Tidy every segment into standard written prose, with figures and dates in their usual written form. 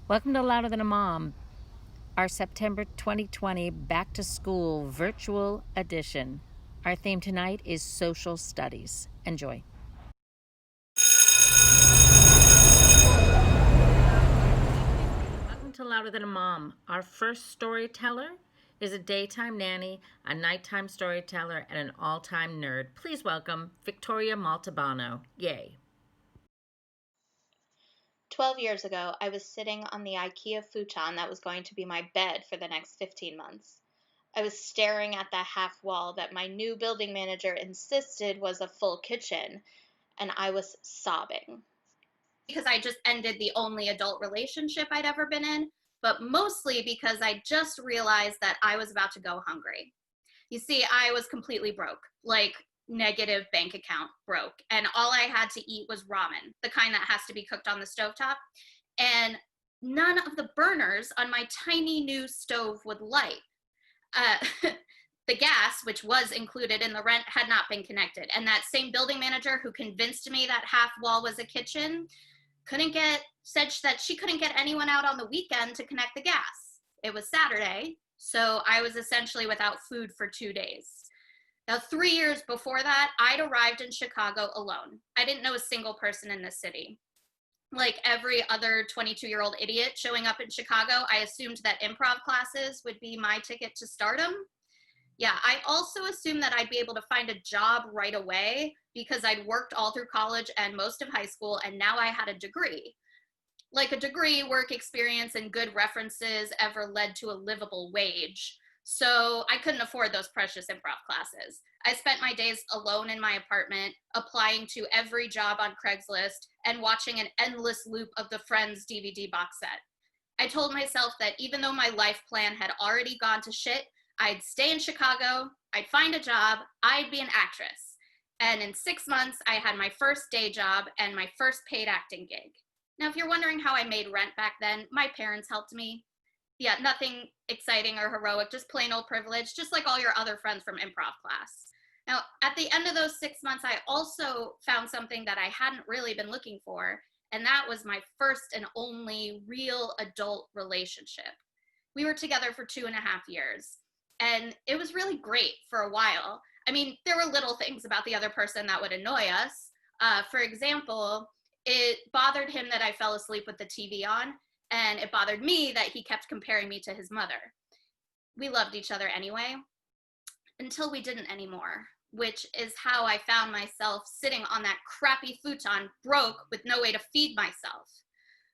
Welcome to Louder Than a Mom, our September 2020 Back to School virtual edition. Our theme tonight is social studies. Enjoy. Welcome to Louder Than a Mom. Our first storyteller is a daytime nanny, a nighttime storyteller, and an all-time nerd. Please welcome Victoria Moltalbano. Yay. 12 years ago, I was sitting on the IKEA futon that was going to be my bed for the next 15 months. I was staring at the half wall that my new building manager insisted was a full kitchen, and I was sobbing. Because I just ended the only adult relationship I'd ever been in, but mostly because I just realized that I was about to go hungry. You see, I was completely broke, like negative bank account broke, and all I had to eat was ramen, the kind that has to be cooked on the stovetop, and none of the burners on my tiny new stove would light. The gas, which was included in the rent, had not been connected, and that same building manager who convinced me that half wall was a kitchen said that she couldn't get anyone out on the weekend to connect the gas. It was Saturday, so I was essentially without food for 2 days. Now, 3 years before that, I'd arrived in Chicago alone. I didn't know a single person in the city. Like every other 22-year-old idiot showing up in Chicago, I assumed that improv classes would be my ticket to stardom. Yeah, I also assumed that I'd be able to find a job right away because I'd worked all through college and most of high school, and now I had a degree. Like a degree, work experience, and good references ever led to a livable wage. So I couldn't afford those precious improv classes. I spent my days alone in my apartment, applying to every job on Craigslist and watching an endless loop of the Friends DVD box set. I told myself that even though my life plan had already gone to shit, I'd stay in Chicago, I'd find a job, I'd be an actress. And in 6 months, I had my first day job and my first paid acting gig. Now, if you're wondering how I made rent back then, my parents helped me. Yeah, nothing exciting or heroic, just plain old privilege, just like all your other friends from improv class. Now, at the end of those 6 months, I also found something that I hadn't really been looking for, and that was my first and only real adult relationship. We were together for 2.5 years, and it was really great for a while. I mean, there were little things about the other person that would annoy us. For example, it bothered him that I fell asleep with the TV on, and it bothered me that he kept comparing me to his mother. We loved each other anyway, until we didn't anymore, which is how I found myself sitting on that crappy futon, broke with no way to feed myself.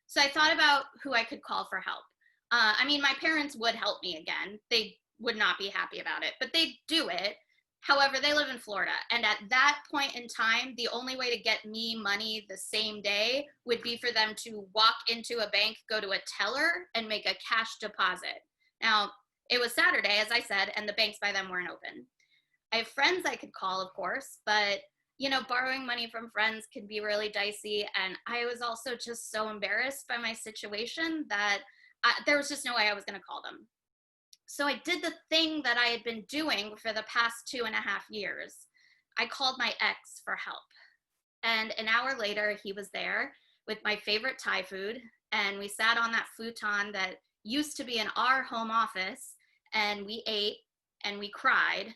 So I thought about who I could call for help. I mean, my parents would help me again. They would not be happy about it, but they'd do it. However, they live in Florida, and at that point in time, the only way to get me money the same day would be for them to walk into a bank, go to a teller, and make a cash deposit. Now, it was Saturday, as I said, and the banks by then weren't open. I have friends I could call, of course, but borrowing money from friends can be really dicey, and I was also just so embarrassed by my situation that there was just no way I was going to call them. So I did the thing that I had been doing for the past 2.5 years. I called my ex for help. And an hour later, he was there with my favorite Thai food. And we sat on that futon that used to be in our home office. And we ate and we cried.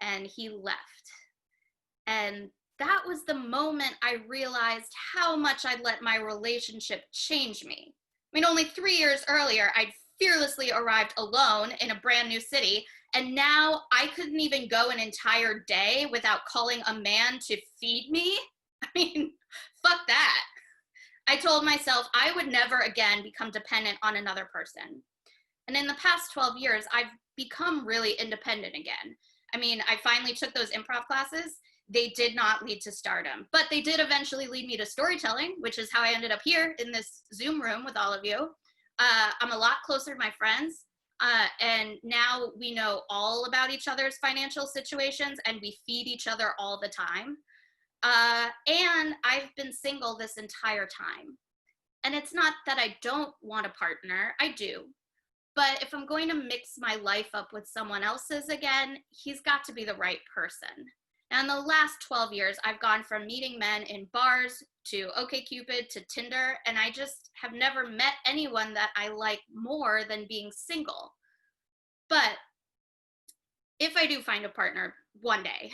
And he left. And that was the moment I realized how much I'd let my relationship change me. I mean, only 3 years earlier, I'd fearlessly arrived alone in a brand new city, and now I couldn't even go an entire day without calling a man to feed me. I mean, fuck that. I told myself I would never again become dependent on another person. And in the past 12 years, I've become really independent again. I mean, I finally took those improv classes. They did not lead to stardom, but they did eventually lead me to storytelling, which is how I ended up here in this Zoom room with all of you. I'm a lot closer to my friends, and now we know all about each other's financial situations, and we feed each other all the time. And I've been single this entire time. And it's not that I don't want a partner, I do. But if I'm going to mix my life up with someone else's again, he's got to be the right person. And the last 12 years, I've gone from meeting men in bars to OkCupid to Tinder, and I just have never met anyone that I like more than being single. But if I do find a partner one day,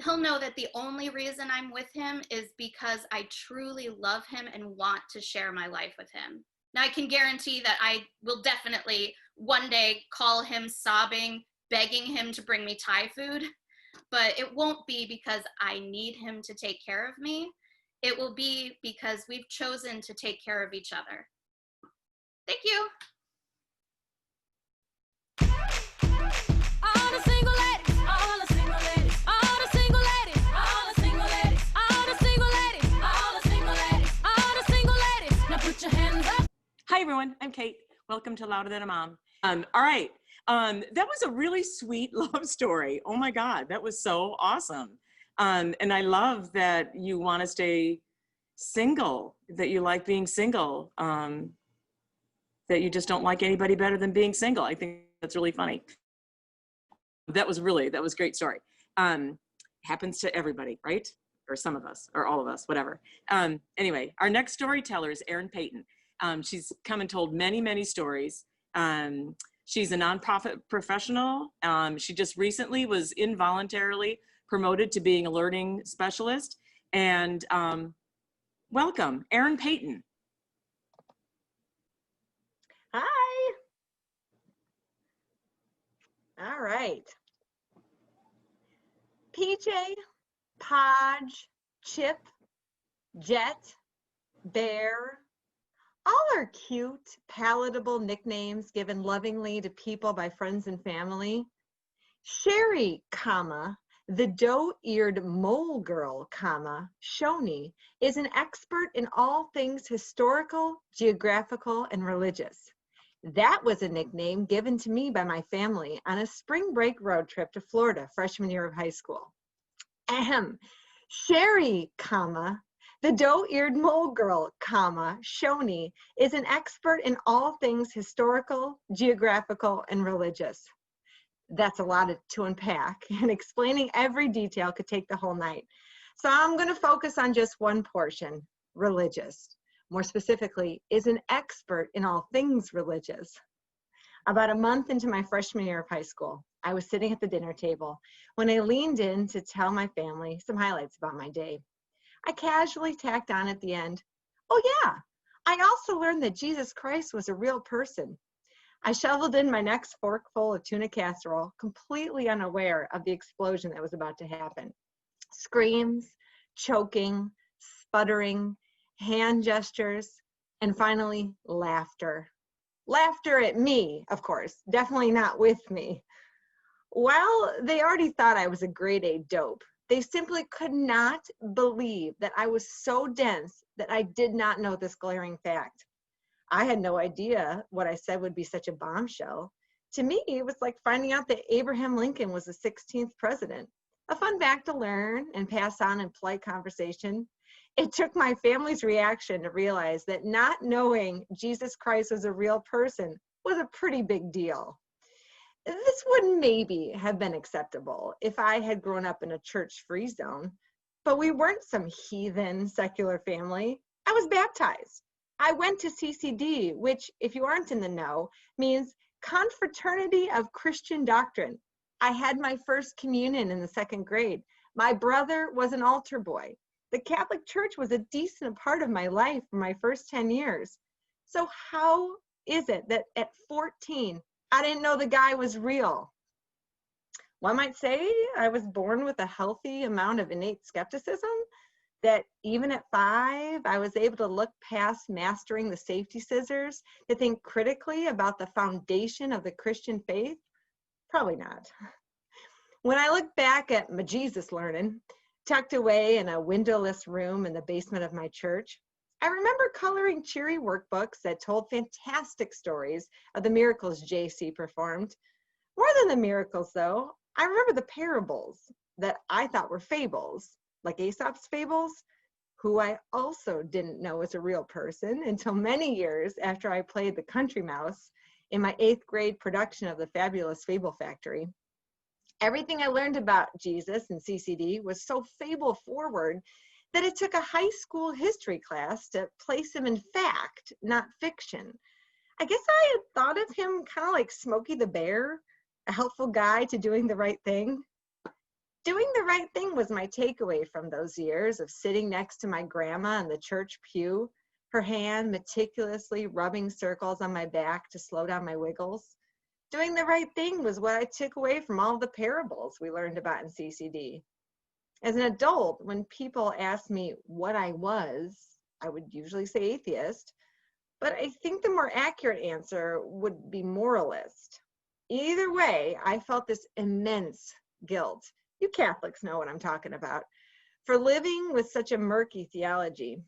he'll know that the only reason I'm with him is because I truly love him and want to share my life with him. Now, I can guarantee that I will definitely one day call him sobbing, begging him to bring me Thai food, but it won't be because I need him to take care of me. It will be because we've chosen to take care of each other. Thank you. All the single ladies, all the single ladies, all the single ladies, all the single ladies, all the single ladies, all the single ladies, all the single ladies. Now put your hands up. Hi everyone, I'm Kate. Welcome to Louder Than a Mom. All right, that was a really sweet love story. Oh my God, that was so awesome. And I love that you want to stay single, that you like being single, that you just don't like anybody better than being single. I think that's really funny. That was a great story. Happens to everybody, right? Or some of us, or all of us, whatever. Anyway, our next storyteller is Erin Payton. She's come and told many, many stories. She's a nonprofit professional. She just recently was involuntarily promoted to being a learning specialist. And welcome, Erin Payton. Hi. All right. PJ, Podge, Chip, Jet, Bear, all are cute, palatable nicknames given lovingly to people by friends and family. Sherry, comma, the doe-eared mole girl, comma, Shoni, is an expert in all things historical, geographical, and religious. That was a nickname given to me by my family on a spring break road trip to Florida, freshman year of high school. Ahem. Sherry, comma, the doe-eared mole girl, comma, Shoni, is an expert in all things historical, geographical, and religious. That's a lot to unpack, and explaining every detail could take the whole night. So I'm going to focus on just one portion, religious. More specifically, is an expert in all things religious. About a month into my freshman year of high school, I was sitting at the dinner table when I leaned in to tell my family some highlights about my day. I casually tacked on at the end, "Oh yeah, I also learned that Jesus Christ was a real person." I shoveled in my next forkful of tuna casserole, completely unaware of the explosion that was about to happen. Screams, choking, sputtering, hand gestures, and finally, laughter. Laughter at me, of course, definitely not with me. Well, they already thought I was a grade A dope. They simply could not believe that I was so dense that I did not know this glaring fact. I had no idea what I said would be such a bombshell. To me, it was like finding out that Abraham Lincoln was the 16th president. A fun fact to learn and pass on in polite conversation. It took my family's reaction to realize that not knowing Jesus Christ was a real person was a pretty big deal. This would maybe have been acceptable if I had grown up in a church-free zone, but we weren't some heathen secular family. I was baptized. I went to CCD, which, if you aren't in the know, means Confraternity of Christian Doctrine. I had my first communion in the 2nd grade. My brother was an altar boy. The Catholic Church was a decent part of my life for my first 10 years. So how is it that at 14, I didn't know the guy was real? One might say I was born with a healthy amount of innate skepticism, that even at 5, I was able to look past mastering the safety scissors to think critically about the foundation of the Christian faith? Probably not. When I look back at my Jesus learning, tucked away in a windowless room in the basement of my church, I remember coloring cheery workbooks that told fantastic stories of the miracles JC performed. More than the miracles, though, I remember the parables that I thought were fables, like Aesop's fables, who I also didn't know was a real person until many years after I played the country mouse in my 8th grade production of the fabulous Fable Factory. Everything I learned about Jesus and CCD was so fable forward that it took a high school history class to place him in fact, not fiction. I guess I had thought of him kind of like Smokey the Bear, a helpful guide to doing the right thing. Doing the right thing was my takeaway from those years of sitting next to my grandma in the church pew, her hand meticulously rubbing circles on my back to slow down my wiggles. Doing the right thing was what I took away from all the parables we learned about in CCD. As an adult, when people asked me what I was, I would usually say atheist, but I think the more accurate answer would be moralist. Either way, I felt this immense guilt. You Catholics know what I'm talking about, for living with such a murky theology.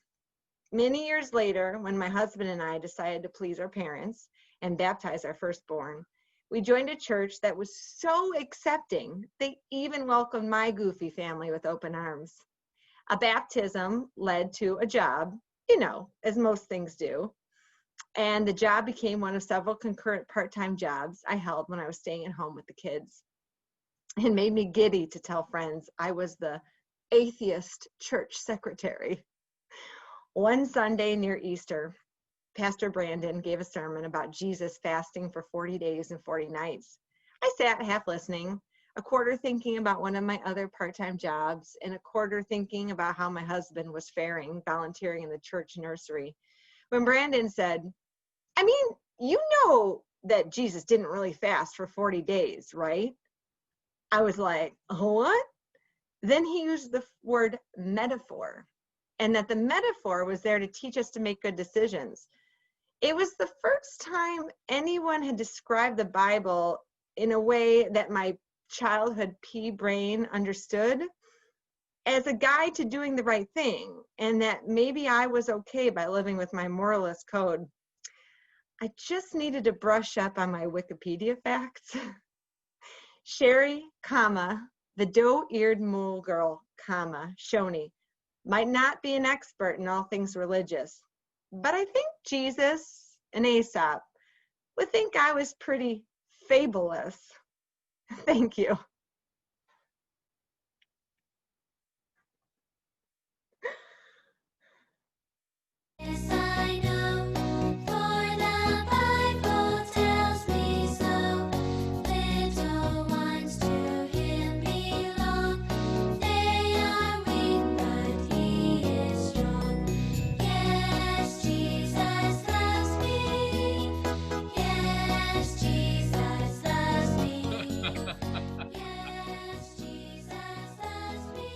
Many years later, when my husband and I decided to please our parents and baptize our firstborn, we joined a church that was so accepting, they even welcomed my goofy family with open arms. A baptism led to a job, as most things do. And the job became one of several concurrent part-time jobs I held when I was staying at home with the kids. It made me giddy to tell friends I was the atheist church secretary. One Sunday near Easter, Pastor Brandon gave a sermon about Jesus fasting for 40 days and 40 nights. I sat half listening, a quarter thinking about one of my other part-time jobs, and a quarter thinking about how my husband was faring, volunteering in the church nursery. When Brandon said, I mean, you know that Jesus didn't really fast for 40 days, right? I was like, what? Then he used the word metaphor, and that the metaphor was there to teach us to make good decisions. It was the first time anyone had described the Bible in a way that my childhood pea brain understood as a guide to doing the right thing, and that maybe I was okay by living with my moralist code. I just needed to brush up on my Wikipedia facts. Sherry, the doe-eared mole girl, Shoni, might not be an expert in all things religious, but I think Jesus and Aesop would think I was pretty fabulous. Thank you. Yes, I know, for the Bible tells me so. Little ones to him belong. They are weak, but he is strong. Yes, Jesus loves me. Yes, Jesus loves me. Yes, Jesus loves me.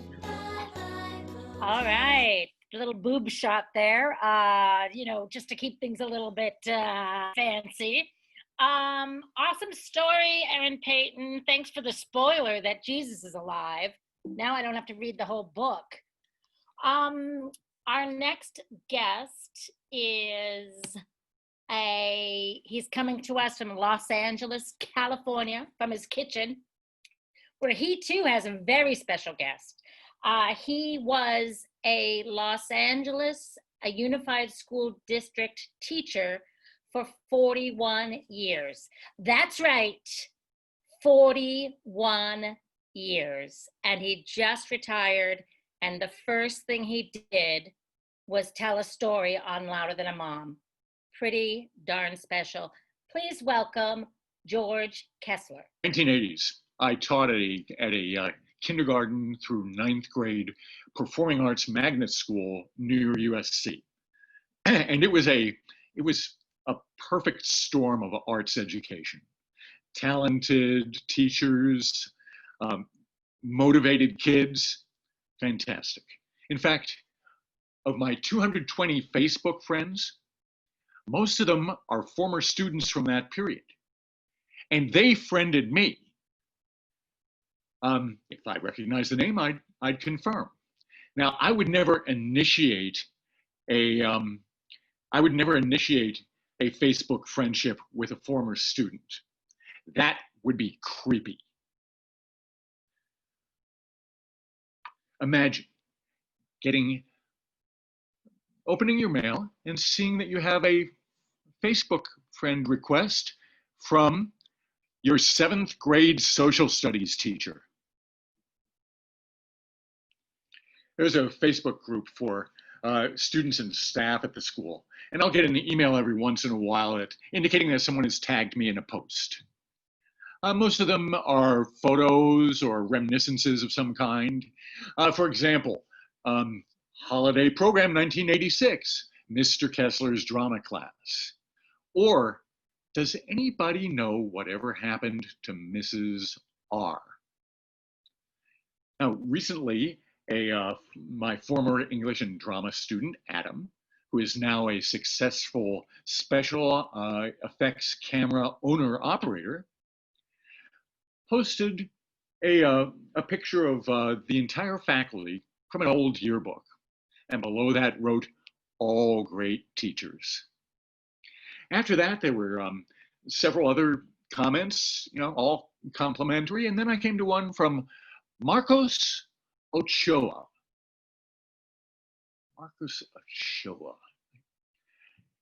The Bible. All right. A little boob shot there, just to keep things a little bit fancy. Awesome story, Erin Payton. Thanks for the spoiler that Jesus is alive. Now I don't have to read the whole book. Our next guest is he's coming to us from Los Angeles, California, from his kitchen, where he too has a very special guest. He was a Los Angeles, a unified school district teacher for 41 years. That's right, 41 years. And he just retired. And the first thing he did was tell a story on Louder Than a Mom. Pretty darn special. Please welcome George Kessler. 1980s, I taught at a kindergarten through ninth grade performing arts magnet school near USC. And it was a perfect storm of arts education. Talented teachers, motivated kids, fantastic. In fact, of my 220 Facebook friends, most of them are former students from that period. And they friended me. If I recognize the name, I'd confirm. Now, I would never initiate a Facebook friendship with a former student. That would be creepy. Imagine opening your mail and seeing that you have a Facebook friend request from your 7th grade social studies teacher. There's a Facebook group for students and staff at the school, and I'll get an email every once in a while indicating that someone has tagged me in a post. Most of them are photos or reminiscences of some kind. For example, holiday program 1986, Mr. Kessler's drama class. Or, does anybody know whatever happened to Mrs. R? Now, recently, my former English and drama student, Adam, who is now a successful special effects camera owner-operator, posted a picture of the entire faculty from an old yearbook. And below that wrote, "All great teachers." After that, there were several other comments, all complimentary. And then I came to one from Marcos Ochoa. Marcos Ochoa.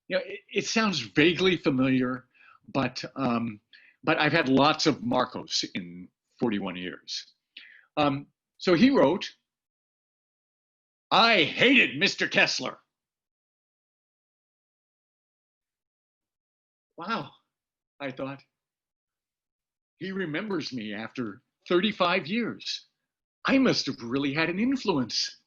It sounds vaguely familiar, but I've had lots of Marcos in 41 years. So he wrote, "I hated Mr. Kessler." Wow, I thought. He remembers me after 35 years. I must have really had an influence.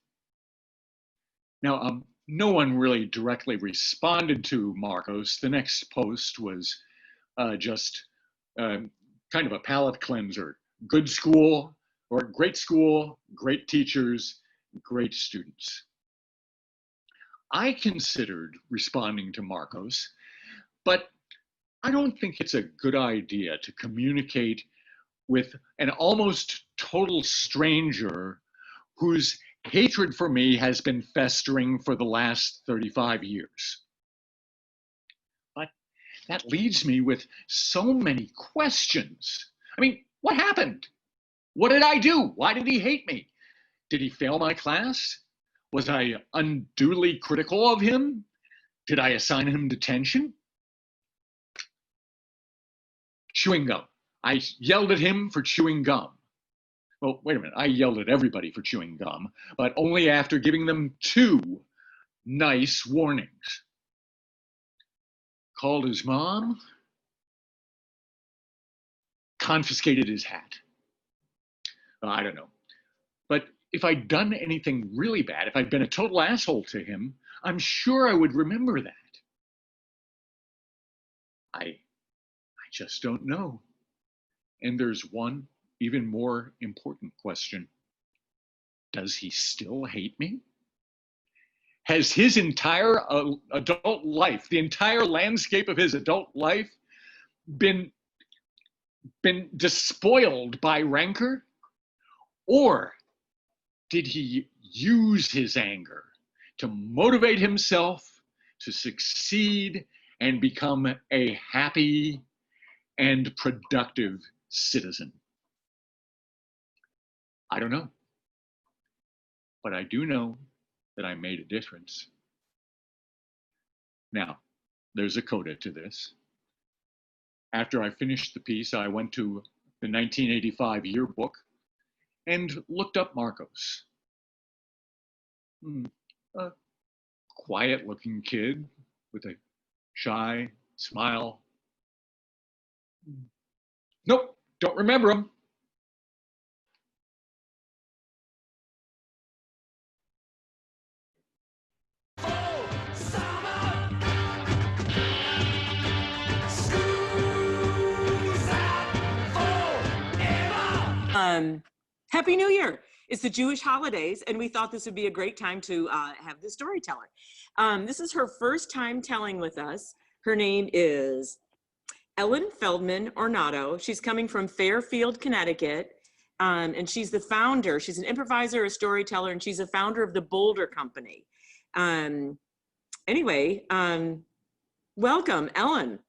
Now, no one really directly responded to Marcos. The next post was just kind of a palate cleanser. Good school, or great school, great teachers, great students. I considered responding to Marcos, but I don't think it's a good idea to communicate with an almost total stranger whose hatred for me has been festering for the last 35 years. But that leaves me with so many questions. I mean, what happened? What did I do? Why did he hate me? Did he fail my class? Was I unduly critical of him? Did I assign him detention? Chewing gum. I yelled at him for chewing gum. Well, wait a minute. I yelled at everybody for chewing gum, but only after giving them 2 nice warnings. Called his mom, confiscated his hat. I don't know. But if I'd done anything really bad, if I'd been a total asshole to him, I'm sure I would remember that. I just don't know. And there's one even more important question. Does he still hate me? Has his entire adult life, the entire landscape of his adult life, been despoiled by rancor? Or did he use his anger to motivate himself to succeed and become a happy and productive citizen? I don't know. But I do know that I made a difference. Now, there's a coda to this. After I finished the piece, I went to the 1985 yearbook and looked up Marcos. A quiet-looking kid with a shy smile. Nope, don't remember him. Happy New Year. It's the Jewish holidays, and we thought this would be a great time to have the storyteller. This is her first time telling with us. Her name is Erin Feldman Ornato. She's coming from Fairfield, Connecticut, and she's the founder. She's an improviser, a storyteller, and she's a founder of the Boulder Company. Anyway, welcome, Ellen.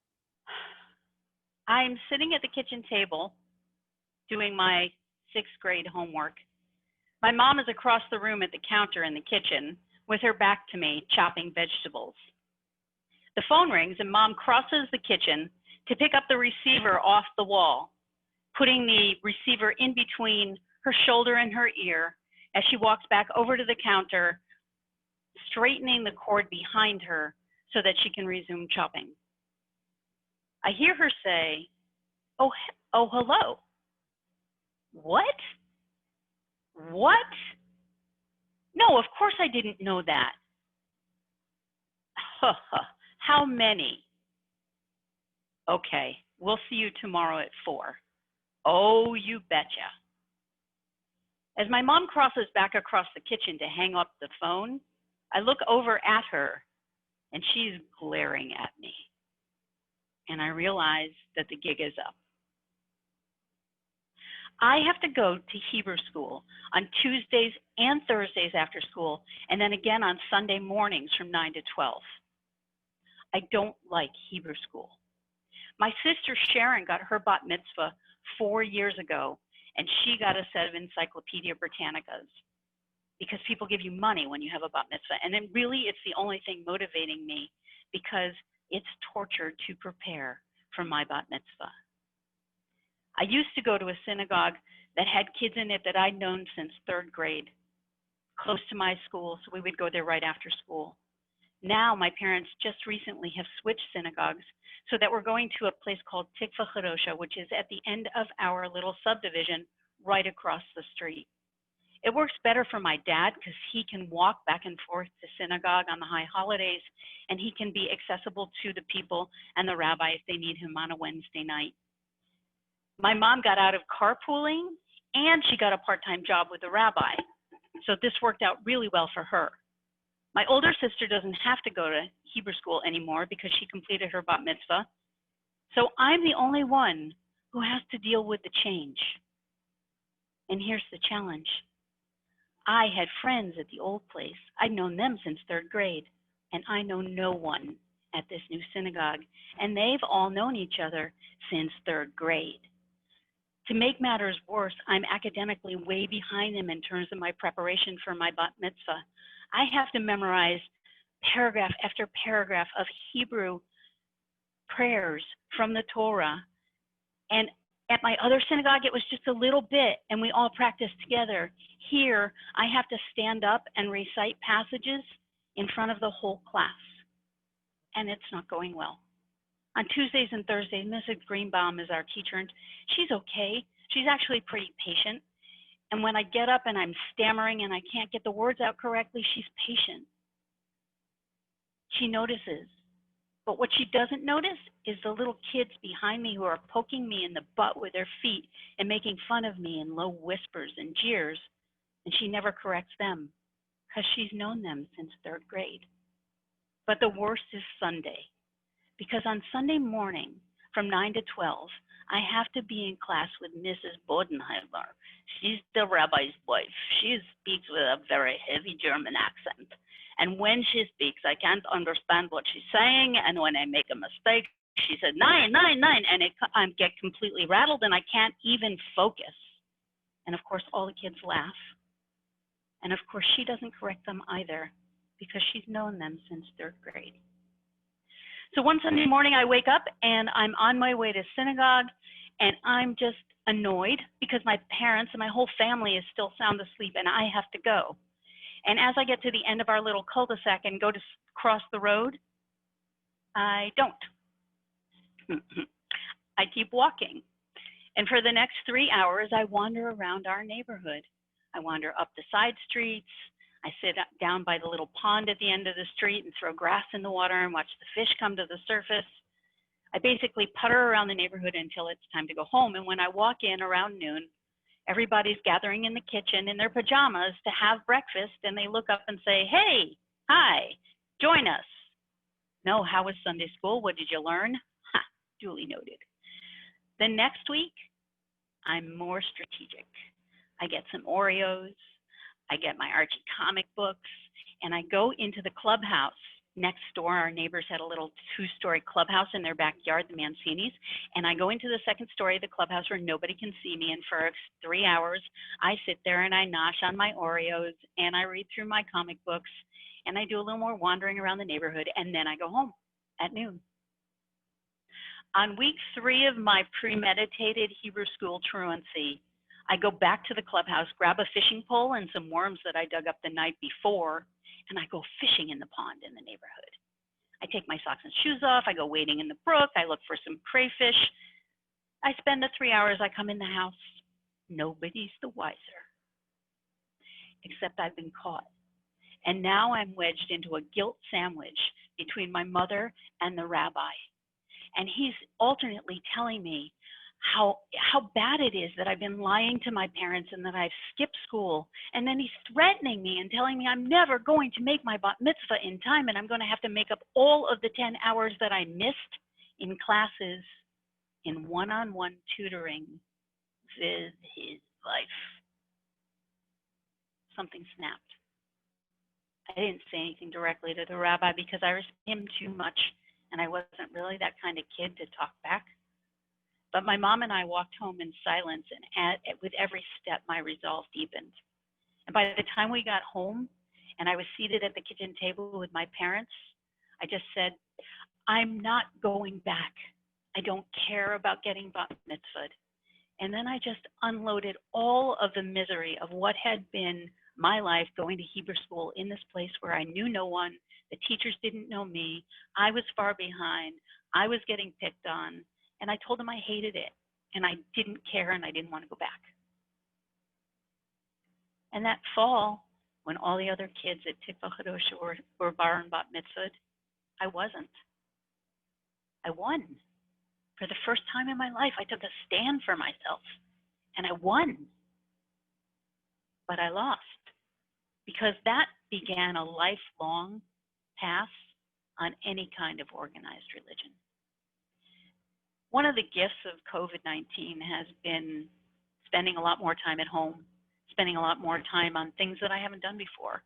I'm sitting at the kitchen table doing my 6th grade homework. My mom is across the room at the counter in the kitchen with her back to me, chopping vegetables. The phone rings and Mom crosses the kitchen to pick up the receiver off the wall putting the receiver in between her shoulder and her ear as she walks back over to the counter, straightening the cord behind her so that she can resume chopping. I hear her say, oh, hello. What? What? No, of course I didn't know that. How many? Okay, we'll see you tomorrow at 4. Oh, you betcha. As my mom crosses back across the kitchen to hang up the phone, I look over at her and she's glaring at me. And I realize that the gig is up. I have to go to Hebrew school on Tuesdays and Thursdays after school, and then again on Sunday mornings from 9 to 12. I don't like Hebrew school. My sister Sharon got her bat mitzvah 4 years ago, and she got a set of Encyclopedia Britannicas because people give you money when you have a bat mitzvah. And then really it's the only thing motivating me because it's torture to prepare for my bat mitzvah. I used to go to a synagogue that had kids in it that I'd known since 3rd grade, close to my school, so we would go there right after school. Now my parents just recently have switched synagogues so that we're going to a place called Tikva Chadosha, which is at the end of our little subdivision right across the street. It works better for my dad because he can walk back and forth to synagogue on the high holidays, and he can be accessible to the people and the rabbi if they need him on a Wednesday night. My mom got out of carpooling and she got a part-time job with the rabbi. So this worked out really well for her. My older sister doesn't have to go to Hebrew school anymore because she completed her bat mitzvah. So I'm the only one who has to deal with the change. And here's the challenge. I had friends at the old place. I'd known them since 3rd grade, and I know no one at this new synagogue, and they've all known each other since 3rd grade. To make matters worse, I'm academically way behind them in terms of my preparation for my bat mitzvah. I have to memorize paragraph after paragraph of Hebrew prayers from the Torah. And at my other synagogue, it was just a little bit, and we all practiced together. Here, I have to stand up and recite passages in front of the whole class. And it's not going well. On Tuesdays and Thursdays, Mrs. Greenbaum is our teacher, and she's okay. She's actually pretty patient. And when I get up and I'm stammering and I can't get the words out correctly, she's patient. She notices. But what she doesn't notice is the little kids behind me who are poking me in the butt with their feet and making fun of me in low whispers and jeers. And she never corrects them because she's known them since 3rd grade. But the worst is Sunday. Because on Sunday morning from 9 to 12, I have to be in class with Mrs. Bodenheimer. She's the rabbi's wife. She speaks with a very heavy German accent. And when she speaks, I can't understand what she's saying. And when I make a mistake, she said, 9, 9, 9. And I get completely rattled and I can't even focus. And of course, all the kids laugh. And of course, she doesn't correct them either because she's known them since 3rd grade. So one Sunday morning I wake up and I'm on my way to synagogue and I'm just annoyed because my parents and my whole family is still sound asleep and I have to go. And as I get to the end of our little cul-de-sac and go to cross the road, I don't. I keep walking. And for the next 3 hours, I wander around our neighborhood. I wander up the side streets. I sit down by the little pond at the end of the street and throw grass in the water and watch the fish come to the surface. I basically putter around the neighborhood until it's time to go home. And when I walk in around noon, everybody's gathering in the kitchen in their pajamas to have breakfast, and they look up and say, hey, hi, join us. No, how was Sunday school? What did you learn? Ha, duly noted. The next week, I'm more strategic. I get some Oreos. I get my Archie comic books, and I go into the clubhouse next door. Our neighbors had a little 2-story clubhouse in their backyard, the Mancinis, and I go into the 2nd story of the clubhouse where nobody can see me, and for 3 hours, I sit there and I nosh on my Oreos, and I read through my comic books, and I do a little more wandering around the neighborhood, and then I go home at noon. On week 3 of my premeditated Hebrew school truancy, I go back to the clubhouse, grab a fishing pole and some worms that I dug up the night before, and I go fishing in the pond in the neighborhood. I take my socks and shoes off, I go wading in the brook, I look for some crayfish. I spend the 3 hours, I come in the house. Nobody's the wiser, except I've been caught. And now I'm wedged into a guilt sandwich between my mother and the rabbi. And he's alternately telling me how bad it is that I've been lying to my parents and that I've skipped school. And then he's threatening me and telling me I'm never going to make my bat mitzvah in time, and I'm going to have to make up all of the 10 hours that I missed in classes in one-on-one tutoring with his wife. Something snapped. I didn't say anything directly to the rabbi because I respect him too much, and I wasn't really that kind of kid to talk back. But my mom and I walked home in silence, and with every step, my resolve deepened. And by the time we got home, and I was seated at the kitchen table with my parents, I just said, I'm not going back. I don't care about getting bat mitzvahed. And then I just unloaded all of the misery of what had been my life going to Hebrew school in this place where I knew no one, the teachers didn't know me, I was far behind, I was getting picked on, and I told them I hated it, and I didn't care, and I didn't want to go back. And that fall, when all the other kids at Tikva Chadosh were bar and bat mitzvah, I wasn't. I won. For the first time in my life, I took a stand for myself, and I won. But I lost, because that began a lifelong path on any kind of organized religion. One of the gifts of COVID-19 has been spending a lot more time at home, spending a lot more time on things that I haven't done before.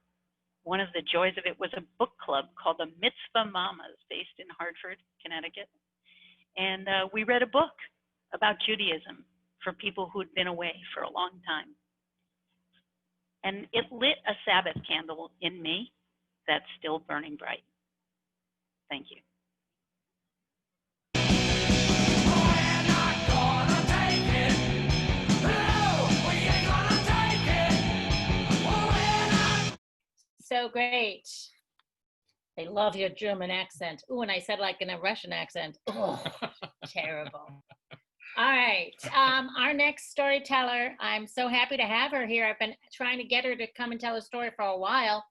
One of the joys of it was a book club called the Mitzvah Mamas, based in Hartford, Connecticut. And we read a book about Judaism for people who'd been away for a long time. And it lit a Sabbath candle in me that's still burning bright. Thank you. So great. They love your German accent. Ooh, and I said like in a Russian accent. Oh, terrible. All right. Our next storyteller, I'm so happy to have her here. I've been trying to get her to come and tell a story for a while.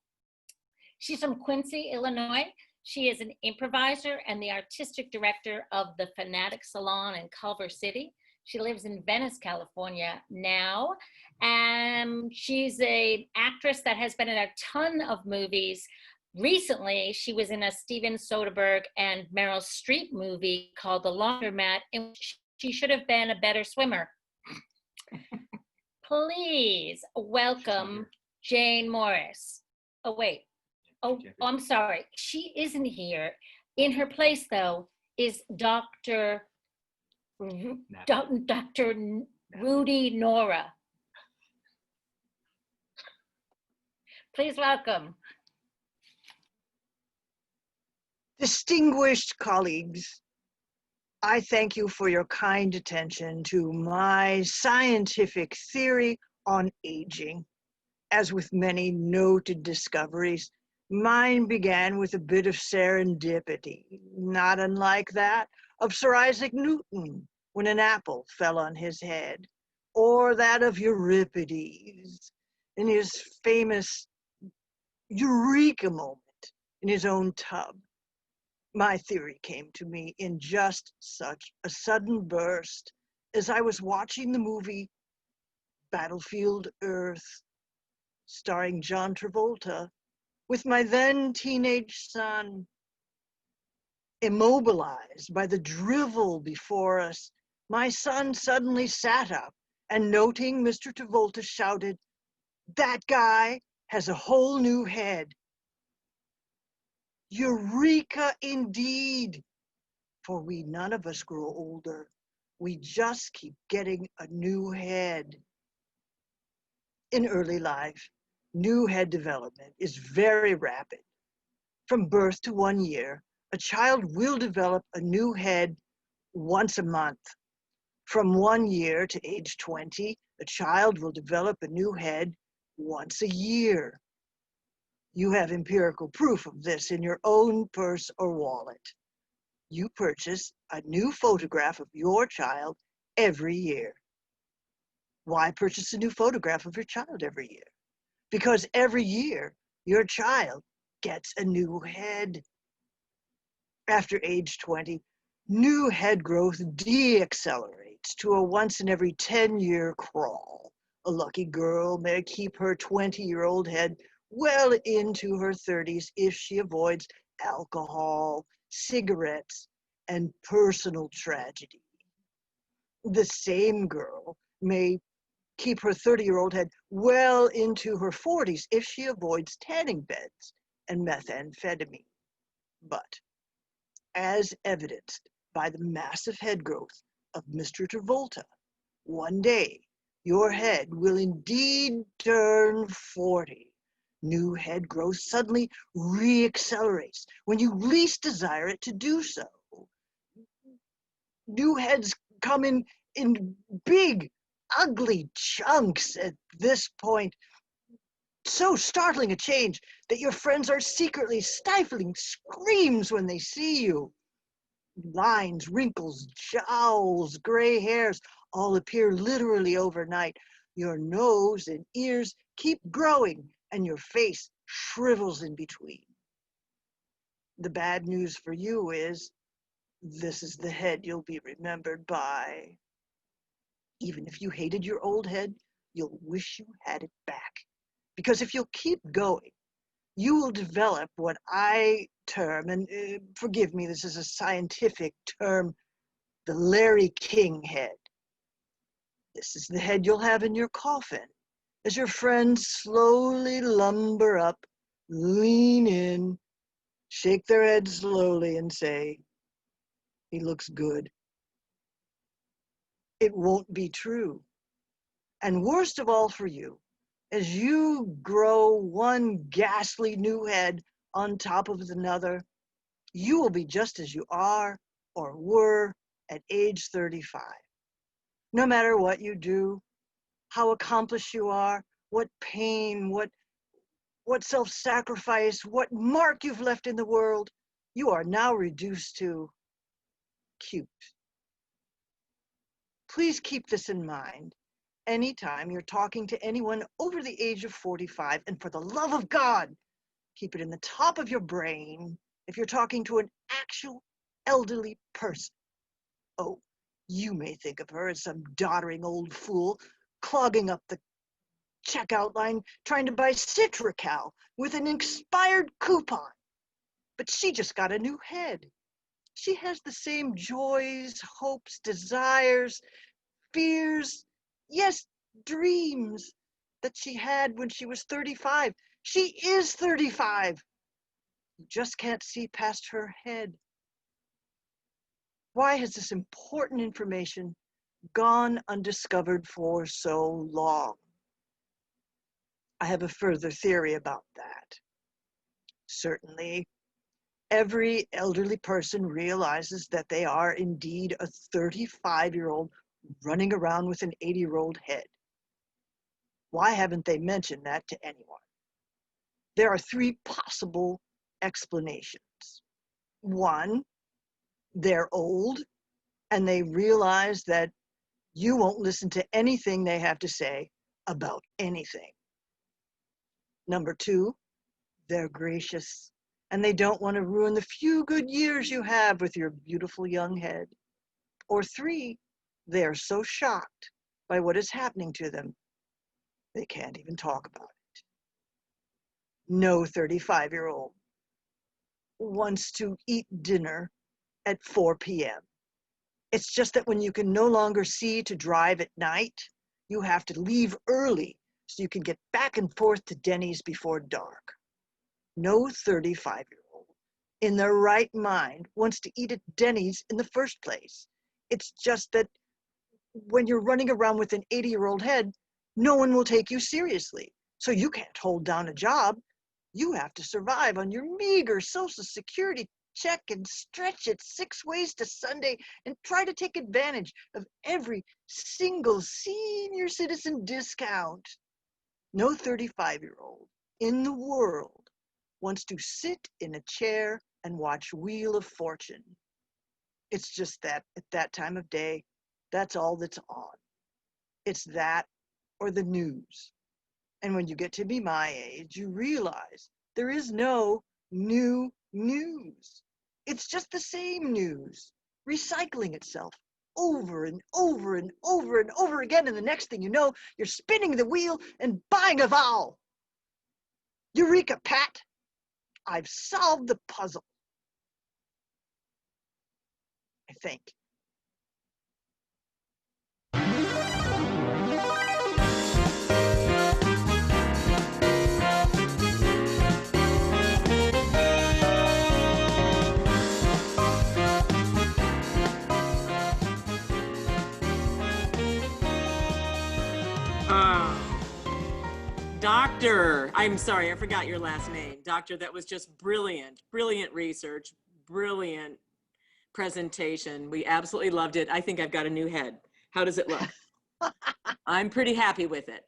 She's from Quincy, Illinois. She is an improviser and the artistic director of the Fanatic Salon in Culver City. She lives in Venice, California now. And she's an actress that has been in a ton of movies. Recently, she was in a Steven Soderbergh and Meryl Streep movie called The Laundromat, in which she should have been a better swimmer. Please welcome Jane Morris. Oh, wait. Oh, I'm sorry. She isn't here. In her place, though, is Dr. Rudy Nora. Please welcome. Distinguished colleagues, I thank you for your kind attention to my scientific theory on aging. As with many noted discoveries, mine began with a bit of serendipity, not unlike that of Sir Isaac Newton when an apple fell on his head, or that of Euripides in his famous eureka moment in his own tub. My theory came to me in just such a sudden burst as I was watching the movie Battlefield Earth, starring John Travolta, with my then teenage son. Immobilized by the drivel before us, my son suddenly sat up and, noting Mr. Travolta, shouted, "That guy has a whole new head." Eureka indeed, for we none of us grow older. We just keep getting a new head. In early life, new head development is very rapid. From birth to 1 year, a child will develop a new head once a month. From 1 year to age 20, a child will develop a new head once a year. You have empirical proof of this in your own purse or wallet. You purchase a new photograph of your child every year. Why purchase a new photograph of your child every year? Because every year your child gets a new head. After age 20, new head growth deaccelerates to a once in every 10-year crawl. A lucky girl may keep her 20-year-old head well into her 30s if she avoids alcohol, cigarettes, and personal tragedy. The same girl may keep her 30-year-old head well into her 40s if she avoids tanning beds and methamphetamine. But, as evidenced by the massive head growth of Mr. Travolta, one day your head will indeed turn 40. New head growth suddenly reaccelerates when you least desire it to do so. New heads come in big, ugly chunks at this point. So startling a change that your friends are secretly stifling screams when they see you. Lines, wrinkles, jowls, gray hairs all appear literally overnight. Your nose and ears keep growing and your face shrivels in between. The bad news for you is this is the head you'll be remembered by. Even if you hated your old head, you'll wish you had it back. Because if you'll keep going, you will develop what I term, and forgive me, this is a scientific term, the Larry King head. This is the head you'll have in your coffin as your friends slowly lumber up, lean in, shake their heads slowly and say, "He looks good." It won't be true. And worst of all for you, as you grow one ghastly new head on top of another, you will be just as you are or were at age 35. No matter what you do, how accomplished you are, what pain, what self-sacrifice, what mark you've left in the world, you are now reduced to cute. Please keep this in mind anytime you're talking to anyone over the age of 45, and for the love of God, keep it in the top of your brain if you're talking to an actual elderly person. Oh, you may think of her as some doddering old fool clogging up the checkout line trying to buy Citracal with an expired coupon. But she just got a new head. She has the same joys, hopes, desires, fears, yes, dreams that she had when she was 35. She is 35. You just can't see past her head. Why has this important information gone undiscovered for so long? I have a further theory about that. Certainly, every elderly person realizes that they are indeed a 35-year-old running around with an 80-year-old head. Why haven't they mentioned that to anyone? There are three possible explanations. One, they're old and they realize that you won't listen to anything they have to say about anything. Number two, they're gracious and they don't want to ruin the few good years you have with your beautiful young head. Or three, they are so shocked by what is happening to them, they can't even talk about it. No 35-year-old wants to eat dinner at 4 p.m. It's just that when you can no longer see to drive at night, you have to leave early so you can get back and forth to Denny's before dark. No 35-year-old in their right mind wants to eat at Denny's in the first place. It's just that when you're running around with an 80-year-old head, no one will take you seriously. So you can't hold down a job. You have to survive on your meager Social Security check and stretch it 6 ways to Sunday and try to take advantage of every single senior citizen discount. No 35-year-old in the world wants to sit in a chair and watch Wheel of Fortune. It's just that at that time of day, that's all that's on. It's that or the news. And when you get to be my age, you realize there is no new news. It's just the same news, recycling itself over and over and over and over again. And the next thing you know, you're spinning the wheel and buying a vowel. Eureka, Pat! I've solved the puzzle. I think. Doctor, I'm sorry, I forgot your last name. Doctor, that was just brilliant, brilliant research, brilliant presentation. We absolutely loved it. I think I've got a new head. How does it look? I'm pretty happy with it.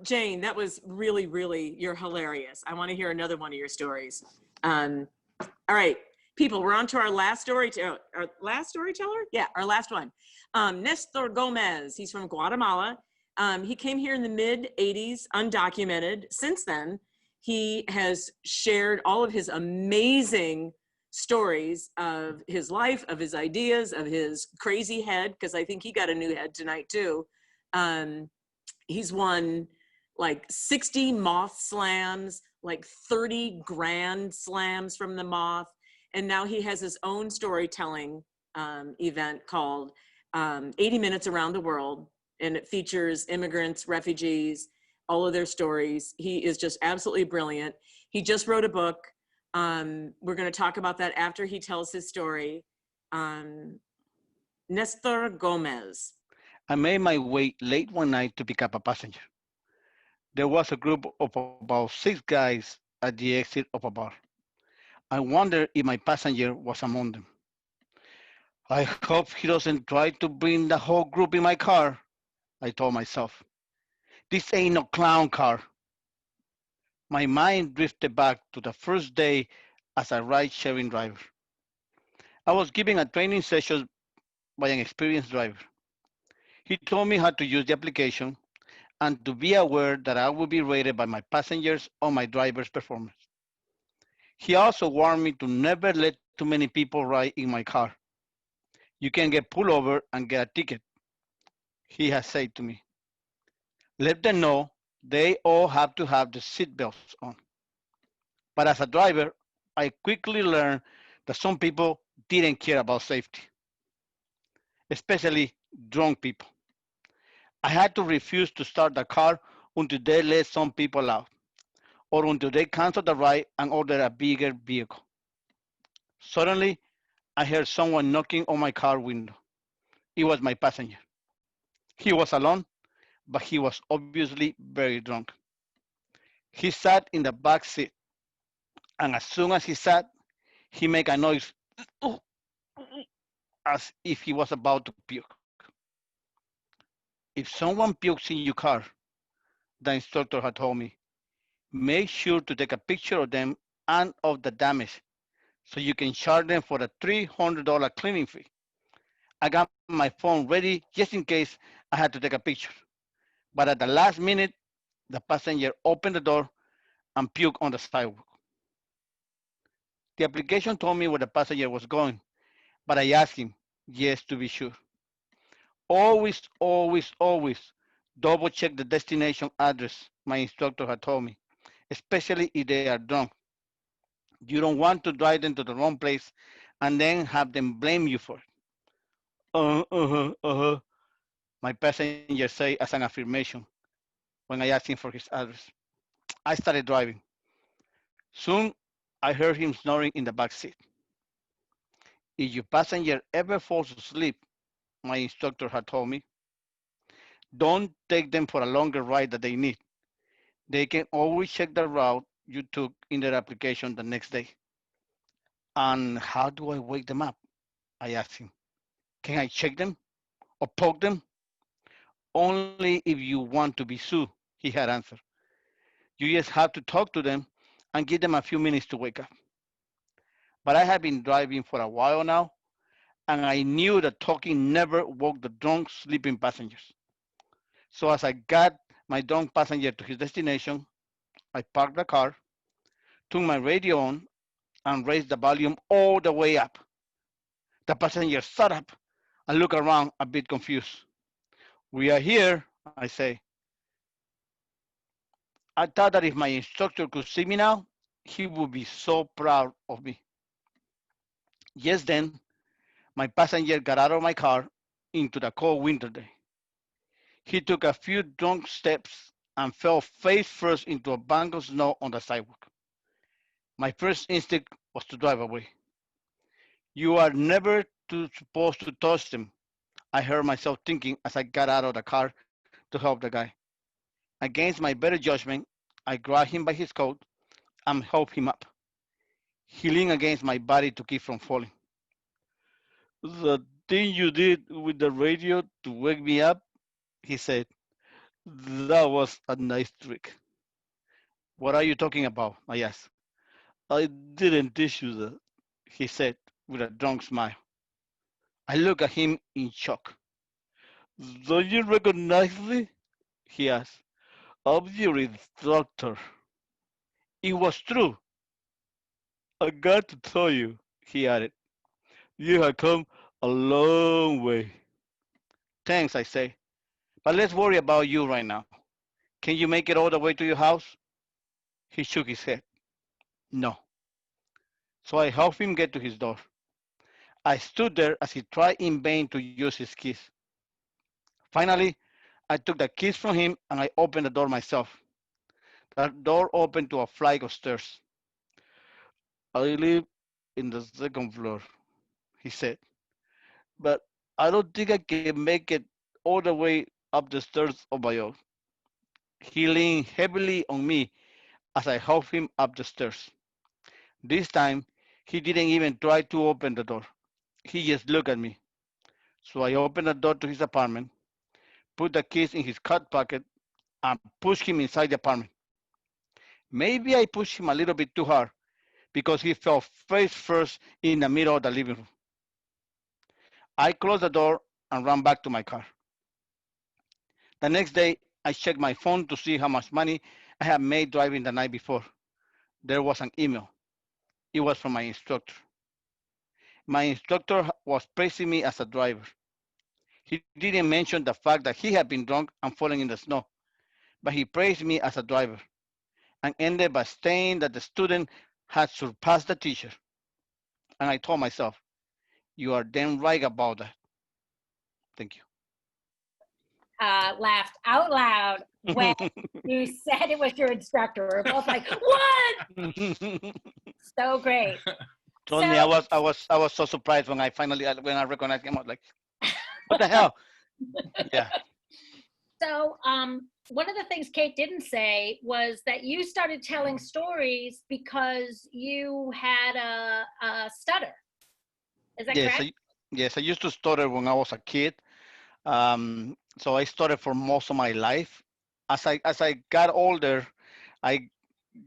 Jane, that was really, really, you're hilarious. I want to hear another one of your stories. All right, people, we're on to our last storyteller. Our last storyteller? Yeah, our last one. Nestor Gomez, he's from Guatemala. He came here in the mid-'80s, undocumented. Since then, he has shared all of his amazing stories of his life, of his ideas, of his crazy head, because I think he got a new head tonight too. He's won like 60 Moth slams, like 30 grand slams from the Moth. And now he has his own storytelling event called 80 Minutes Around the World. And it features immigrants, refugees, all of their stories. He is just absolutely brilliant. He just wrote a book. We're going to talk about that after he tells his story. Nestor Gomez. I made my way late one night to pick up a passenger. There was a group of about 6 guys at the exit of a bar. I wondered if my passenger was among them. I hope he doesn't try to bring the whole group in my car, I told myself. This ain't no clown car. My mind drifted back to the first day as a ride-sharing driver. I was given a training session by an experienced driver. He told me how to use the application and to be aware that I would be rated by my passengers on my driver's performance. He also warned me to never let too many people ride in my car. You can get pulled over and get a ticket, he has said to me. Let them know they all have to have the seatbelts on. But as a driver, I quickly learned that some people didn't care about safety, especially drunk people. I had to refuse to start the car until they let some people out, or until they canceled the ride and ordered a bigger vehicle. Suddenly, I heard someone knocking on my car window. It was my passenger. He was alone, but he was obviously very drunk. He sat in the back seat, and as soon as he sat, he made a noise as if he was about to puke. If someone pukes in your car, the instructor had told me, make sure to take a picture of them and of the damage so you can charge them for a $300 cleaning fee. I got my phone ready just in case I had to take a picture. But at the last minute, the passenger opened the door and puked on the sidewalk. The application told me where the passenger was going, but I asked him, yes, to be sure. Always, always, always double check the destination address, my instructor had told me, especially if they are drunk. You don't want to drive them to the wrong place and then have them blame you for it. My passenger said as an affirmation when I asked him for his address. I started driving. Soon, I heard him snoring in the back seat. If your passenger ever falls asleep, my instructor had told me, don't take them for a longer ride that they need. They can always check the route you took in their application the next day. And how do I wake them up? I asked him. Can I shake them or poke them? Only if you want to be sued, he had answered. You just have to talk to them and give them a few minutes to wake up. But I have been driving for a while now, and I knew that talking never woke the drunk, sleeping passengers. So as I got my drunk passenger to his destination, I parked the car, turned my radio on, and raised the volume all the way up. The passenger sat up and looked around a bit confused. We are here, I say. I thought that if my instructor could see me now, he would be so proud of me. Just then, my passenger got out of my car into the cold winter day. He took a few drunk steps and fell face first into a bank of snow on the sidewalk. My first instinct was to drive away. You are never supposed to touch them, I heard myself thinking as I got out of the car to help the guy. Against my better judgment, I grabbed him by his coat and helped him up. He leaned against my body to keep from falling. The thing you did with the radio to wake me up, he said, that was a nice trick. What are you talking about? I asked. I didn't teach you that, he said with a drunk smile. I looked at him in shock. Don't you recognize me? He asked. I'm your instructor. It was true. I got to tell you, he added, you have come a long way. Thanks, I say. But let's worry about you right now. Can you make it all the way to your house? He shook his head. No. So I helped him get to his door. I stood there as he tried in vain to use his keys. Finally, I took the keys from him and I opened the door myself. The door opened to a flight of stairs. I live in the second floor, he said, but I don't think I can make it all the way up the stairs on my own. He leaned heavily on me as I helped him up the stairs. This time, he didn't even try to open the door. He just looked at me. So I opened the door to his apartment, put the keys in his coat pocket, and pushed him inside the apartment. Maybe I pushed him a little bit too hard because he fell face first in the middle of the living room. I closed the door and ran back to my car. The next day, I checked my phone to see how much money I had made driving the night before. There was an email. It was from my instructor. My instructor was praising me as a driver. He didn't mention the fact that he had been drunk and falling in the snow, but he praised me as a driver and ended by saying that the student had surpassed the teacher. And I told myself, you are damn right about that. Thank you. Laughed out loud when you said it was your instructor. We're both like, what? So great. Trust me, I was so surprised when I recognized him. I was like, what the hell? Yeah. So one of the things Kate didn't say was that you started telling stories because you had a stutter. Is that correct? Yes, I used to stutter when I was a kid. So I stuttered for most of my life. As I got older, I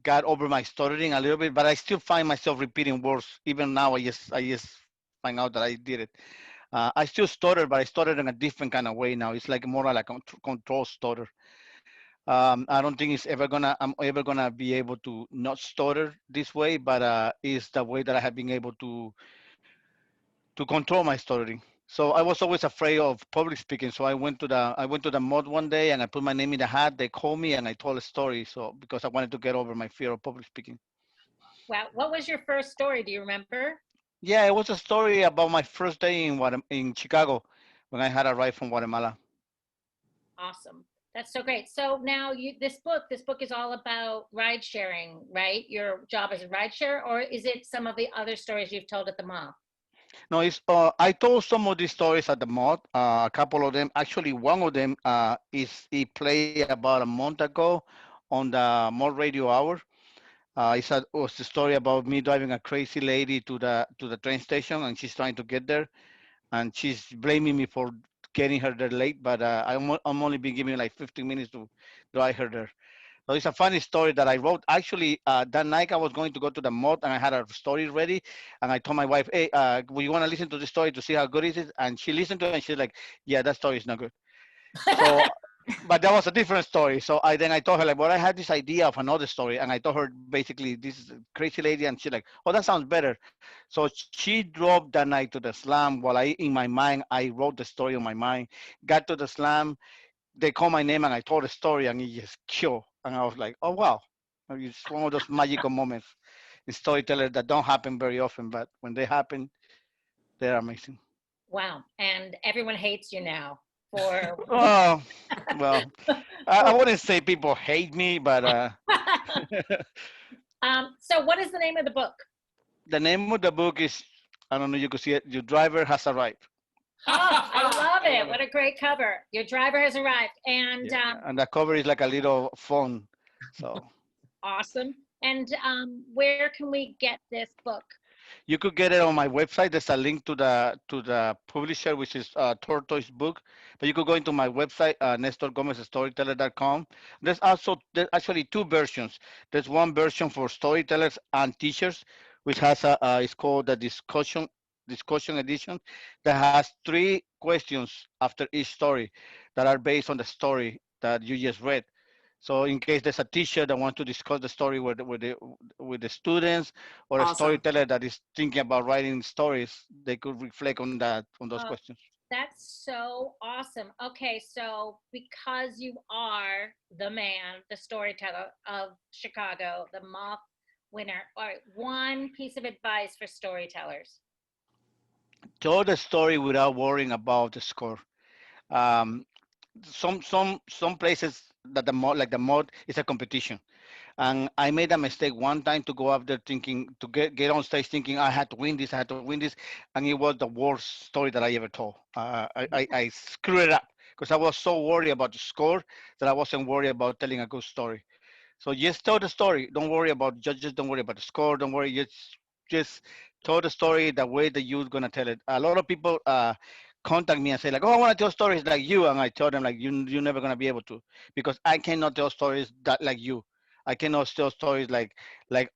got over my stuttering a little bit, but I still find myself repeating words. Even now, I just find out that I did it. I still stutter, but I stutter in a different kind of way now. It's like more like a control stutter. I don't think I'm ever gonna be able to not stutter this way, but it's the way that I have been able to control my stuttering. So I was always afraid of public speaking. So I went to the mod one day and I put my name in the hat. They called me and I told a story. So because I wanted to get over my fear of public speaking. Wow. What was your first story? Do you remember? Yeah, it was a story about my first day in Chicago when I had arrived from Guatemala. Awesome. That's so great. So now this book is all about ride sharing, right? Your job as a ride share, or is it some of the other stories you've told at the mall? No, it's I told some of these stories at the mod. A couple of them, actually, one of them is it played about a month ago on the mod radio hour. was the story about me driving a crazy lady to the train station, and she's trying to get there, and she's blaming me for getting her there late. But I'm only been giving like 15 minutes to drive her there. So it's a funny story that I wrote. Actually, that night I was going to go to the mall and I had a story ready. And I told my wife, hey, we want to listen to the story to see how good it is. And she listened to it and she's like, yeah, that story is not good. So, but that was a different story. So I told her like, well, I had this idea of another story. And I told her basically this is a crazy lady. And she's like, oh, that sounds better. So she drove that night to the slam while in my mind, I wrote the story on my mind, got to the slam, they called my name and I told a story and it just killed. And I was like, oh wow. It's one of those magical moments in storytellers that don't happen very often, but when they happen, they're amazing. Wow. And everyone hates you now for. Oh, well, I wouldn't say people hate me, but So what is the name of the book? the name of the book is, I don't know, you could see it, Your Driver Has Arrived. Oh, I love it. What a great cover. Your driver has arrived. And And the cover is like a little phone. So awesome. And where can we get this book? you could get it on my website. There's a link to the publisher, which is Tortoise Book. But you could go into my website, nestorgomezstoryteller.com. There's actually two versions. There's one version for storytellers and teachers, which has it's called the discussion edition, that has 3 questions after each story that are based on the story that you just read. So in case there's a teacher that wants to discuss the story with the students, or a Awesome. storyteller that is thinking about writing stories, they could reflect on those questions. That's so awesome. Okay, so because you are the man, the storyteller of Chicago, the Moth winner, all right, one piece of advice for storytellers. Tell the story without worrying about the score. Um, some places that like the mod is a competition, and I made a mistake one time to go up there thinking to get on stage thinking I had to win this, and it was the worst story that I ever told. I screwed it up because I was so worried about the score that I wasn't worried about telling a good story. So just tell the story. Don't worry about judges. Don't worry about the score. Don't worry. Just tell the story the way that you're gonna tell it. A lot of people contact me and say like, "Oh, I want to tell stories like you," and I tell them like, "You're never gonna be able to, because I cannot tell stories that like you. I cannot tell stories like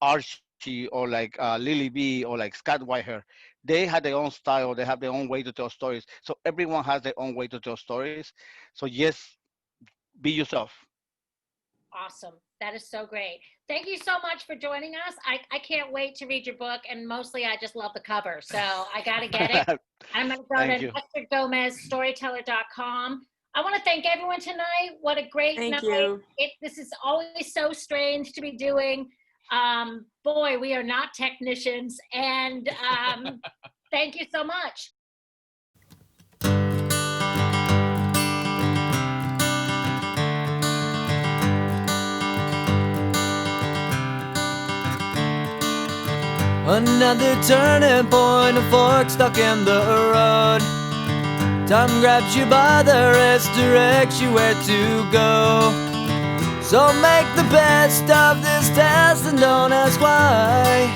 Archie or like Lily B or like Scott Whitehair. They have their own style. They have their own way to tell stories. So everyone has their own way to tell stories. So yes, be yourself." Awesome. That is so great. Thank you so much for joining us. I can't wait to read your book, and mostly I just love the cover, so I got to get it. I'm going to go to Nestor Gomez, storyteller.com. I want to thank everyone tonight. What a great night. You. This is always so strange to be doing. Boy, we are not technicians, and thank you so much. Another turning point, a fork stuck in the road. Time grabs you by the wrist, directs you where to go. So make the best of this test and don't ask why.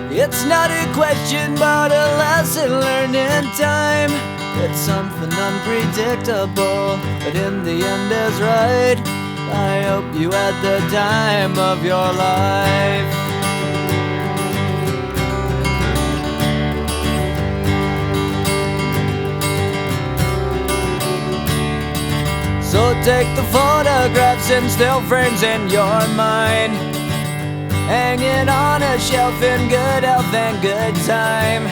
It's not a question but a lesson learned in time. It's something unpredictable, but in the end is right. I hope you had the time of your life. So take the photographs and still frames in your mind, hanging on a shelf in good health and good time.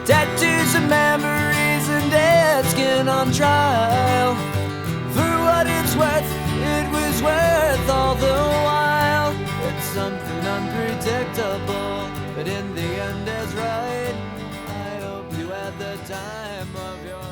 Tattoos of memories and dead skin on trial. For what it's worth, it was worth all the while. It's something unpredictable, but in the end is right. I hope you had the time of your